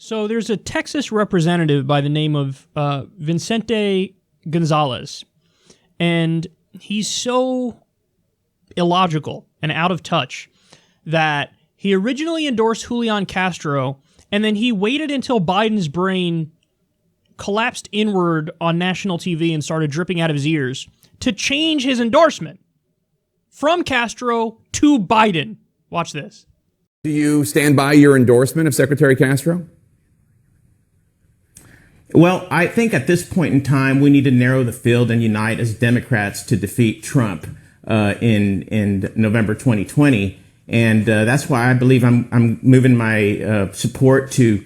So there's a Texas representative by the name of Vicente Gonzalez, and he's so illogical and out of touch that he originally endorsed Julian Castro, and then he waited until Biden's brain collapsed inward on national TV and started dripping out of his ears to change his endorsement from Castro to Biden. Watch this. Do you stand by your endorsement of Secretary Castro? Well, I think at this point in time, we need to narrow the field and unite as Democrats to defeat Trump in November 2020. And that's why I believe I'm moving my support to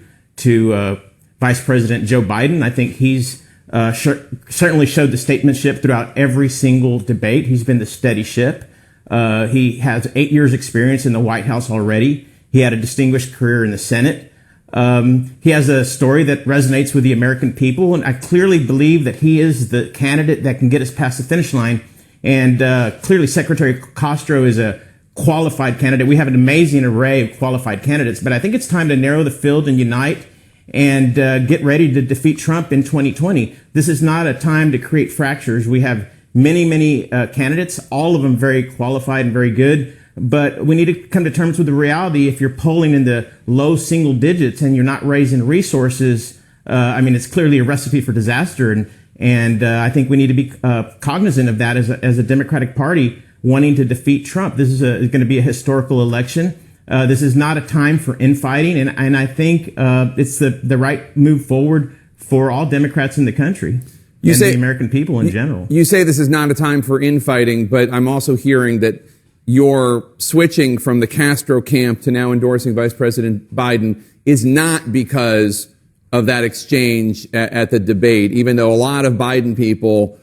Vice President Joe Biden. I think he's certainly showed the statesmanship throughout every single debate. He's been the steady ship. He has 8 years experience in the White House already. He had a distinguished career in the Senate. He has a story that resonates with the American people, and I clearly believe that he is the candidate that can get us past the finish line. And clearly, Secretary Castro is a qualified candidate. We have an amazing array of qualified candidates, but I think it's time to narrow the field and unite and get ready to defeat Trump in 2020. This is not a time to create fractures. We have many candidates, all of them very qualified and very good. But we need to come to terms with the reality. If you're polling in the low single digits and you're not raising resources, it's clearly a recipe for disaster. And I think we need to be cognizant of that as a Democratic Party wanting to defeat Trump. This is going to be a historical election. This is not a time for infighting. And I think it's the right move forward for all Democrats in the country. And the American people in general. You say this is not a time for infighting, but I'm also hearing that you're switching from the Castro camp to now endorsing Vice President Biden is not because of that exchange at the debate, even though a lot of Biden people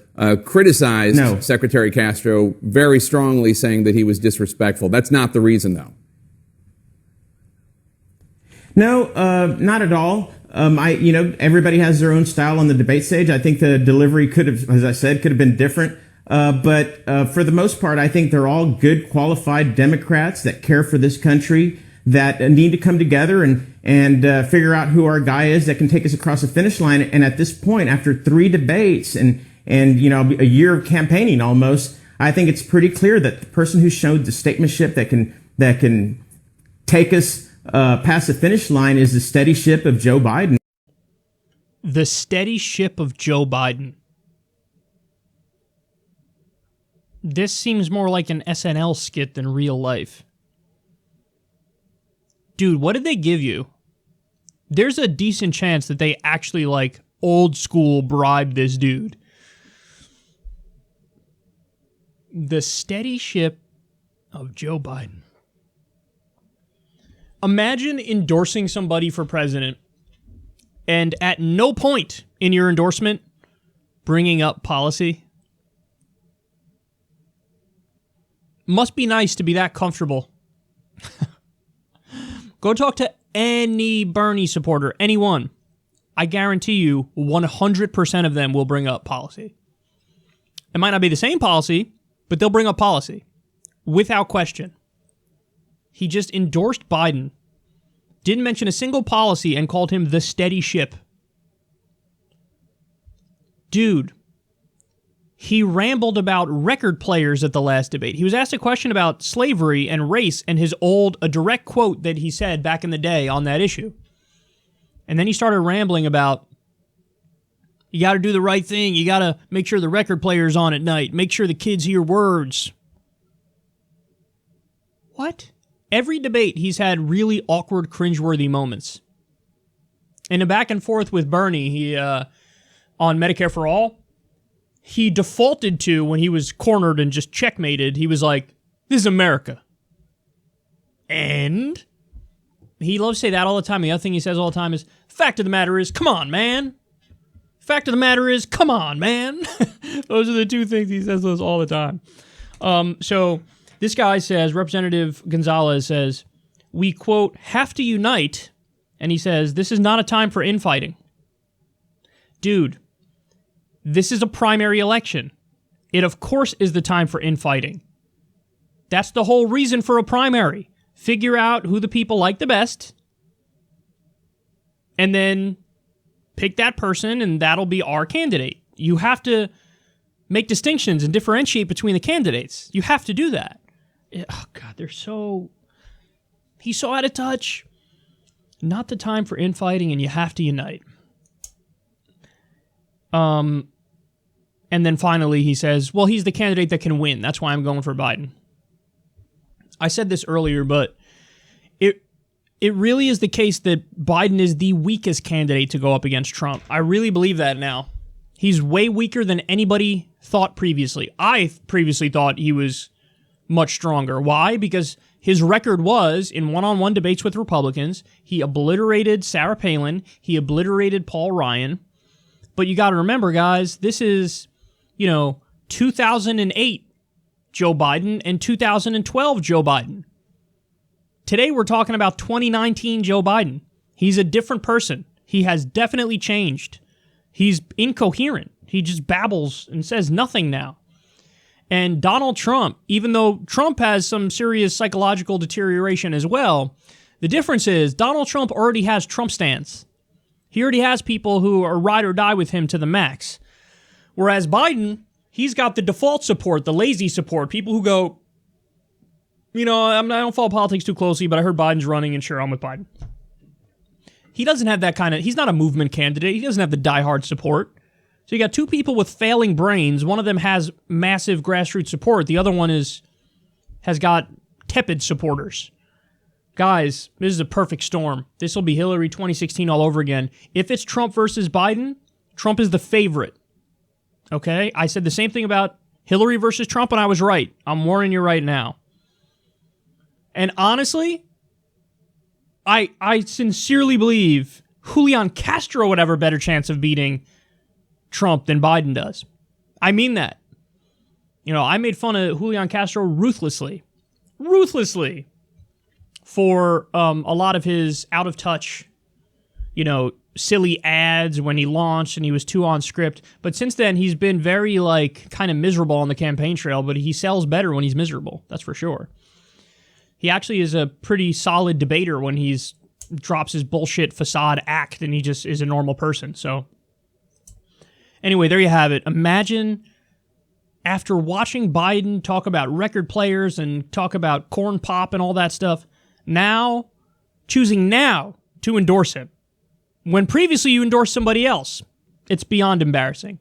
criticized Secretary Castro very strongly, saying that he was disrespectful. That's not the reason, though. No, not at all. Everybody has their own style on the debate stage. I think the delivery could have, as I said, could have been different. But for the most part, I think they're all good, qualified Democrats that care for this country, that need to come together and figure out who our guy is that can take us across the finish line. And at this point, after 3 debates and a year of campaigning almost, I think it's pretty clear that the person who showed the statesmanship that can take us past the finish line is the steady ship of Joe Biden. The steady ship of Joe Biden. This seems more like an SNL skit than real life. Dude, what did they give you? There's a decent chance that they actually, old school bribed this dude. The steady ship of Joe Biden. Imagine endorsing somebody for president and at no point in your endorsement bringing up policy. Must be nice to be that comfortable. Go talk to any Bernie supporter, anyone. I guarantee you 100% of them will bring up policy. It might not be the same policy, but they'll bring up policy without question. He just endorsed Biden, didn't mention a single policy, and called him the steady ship. Dude, he rambled about record players at the last debate. He was asked a question about slavery and race and a direct quote that he said back in the day on that issue. And then he started rambling about, you got to do the right thing. You got to make sure the record player's on at night. Make sure the kids hear words. What? Every debate, he's had really awkward, cringeworthy moments. In a back and forth with Bernie, he on Medicare for All, he defaulted to, when he was cornered and just checkmated, he was like, this is America. And he loves to say that all the time. The other thing he says all the time is, fact of the matter is, come on, man. Fact of the matter is, come on, man. Those are the two things he says those all the time. So this guy says, Representative Gonzalez says, we, quote, have to unite. And he says, this is not a time for infighting. Dude, this is a primary election. It, of course, is the time for infighting. That's the whole reason for a primary. Figure out who the people like the best and then pick that person, and that'll be our candidate. You have to make distinctions and differentiate between the candidates. You have to do that. Oh, God, he's so out of touch. Not the time for infighting, and you have to unite. And then finally he says, well, he's the candidate that can win. That's why I'm going for Biden. I said this earlier, but it really is the case that Biden is the weakest candidate to go up against Trump. I really believe that now. He's way weaker than anybody thought previously. I previously thought he was much stronger. Why? Because his record was, in one-on-one debates with Republicans, he obliterated Sarah Palin, he obliterated Paul Ryan. But you got to remember, guys, this is, 2008 Joe Biden and 2012 Joe Biden. Today we're talking about 2019 Joe Biden. He's a different person. He has definitely changed. He's incoherent. He just babbles and says nothing now. And Donald Trump, even though Trump has some serious psychological deterioration as well, the difference is Donald Trump already has Trump stance. He already has people who are ride or die with him to the max. Whereas Biden, he's got the default support, the lazy support, people who go, I don't follow politics too closely, but I heard Biden's running and sure, I'm with Biden. He doesn't have that he's not a movement candidate. He doesn't have the diehard support. So you got two people with failing brains. One of them has massive grassroots support. The other one has got tepid supporters. Guys, this is a perfect storm. This will be Hillary 2016 all over again. If it's Trump versus Biden, Trump is the favorite. Okay? I said the same thing about Hillary versus Trump, and I was right. I'm warning you right now. And honestly, I sincerely believe Julian Castro would have a better chance of beating Trump than Biden does. I mean that. I made fun of Julian Castro ruthlessly for a lot of his out of touch, silly ads when he launched and he was too on script. But since then, he's been very kind of miserable on the campaign trail, but he sells better when he's miserable. That's for sure. He actually is a pretty solid debater when he's drops his bullshit facade act and he just is a normal person. So anyway, there you have it. Imagine after watching Biden talk about record players and talk about corn pop and all that stuff, choosing now to endorse him. When previously you endorsed somebody else. It's beyond embarrassing.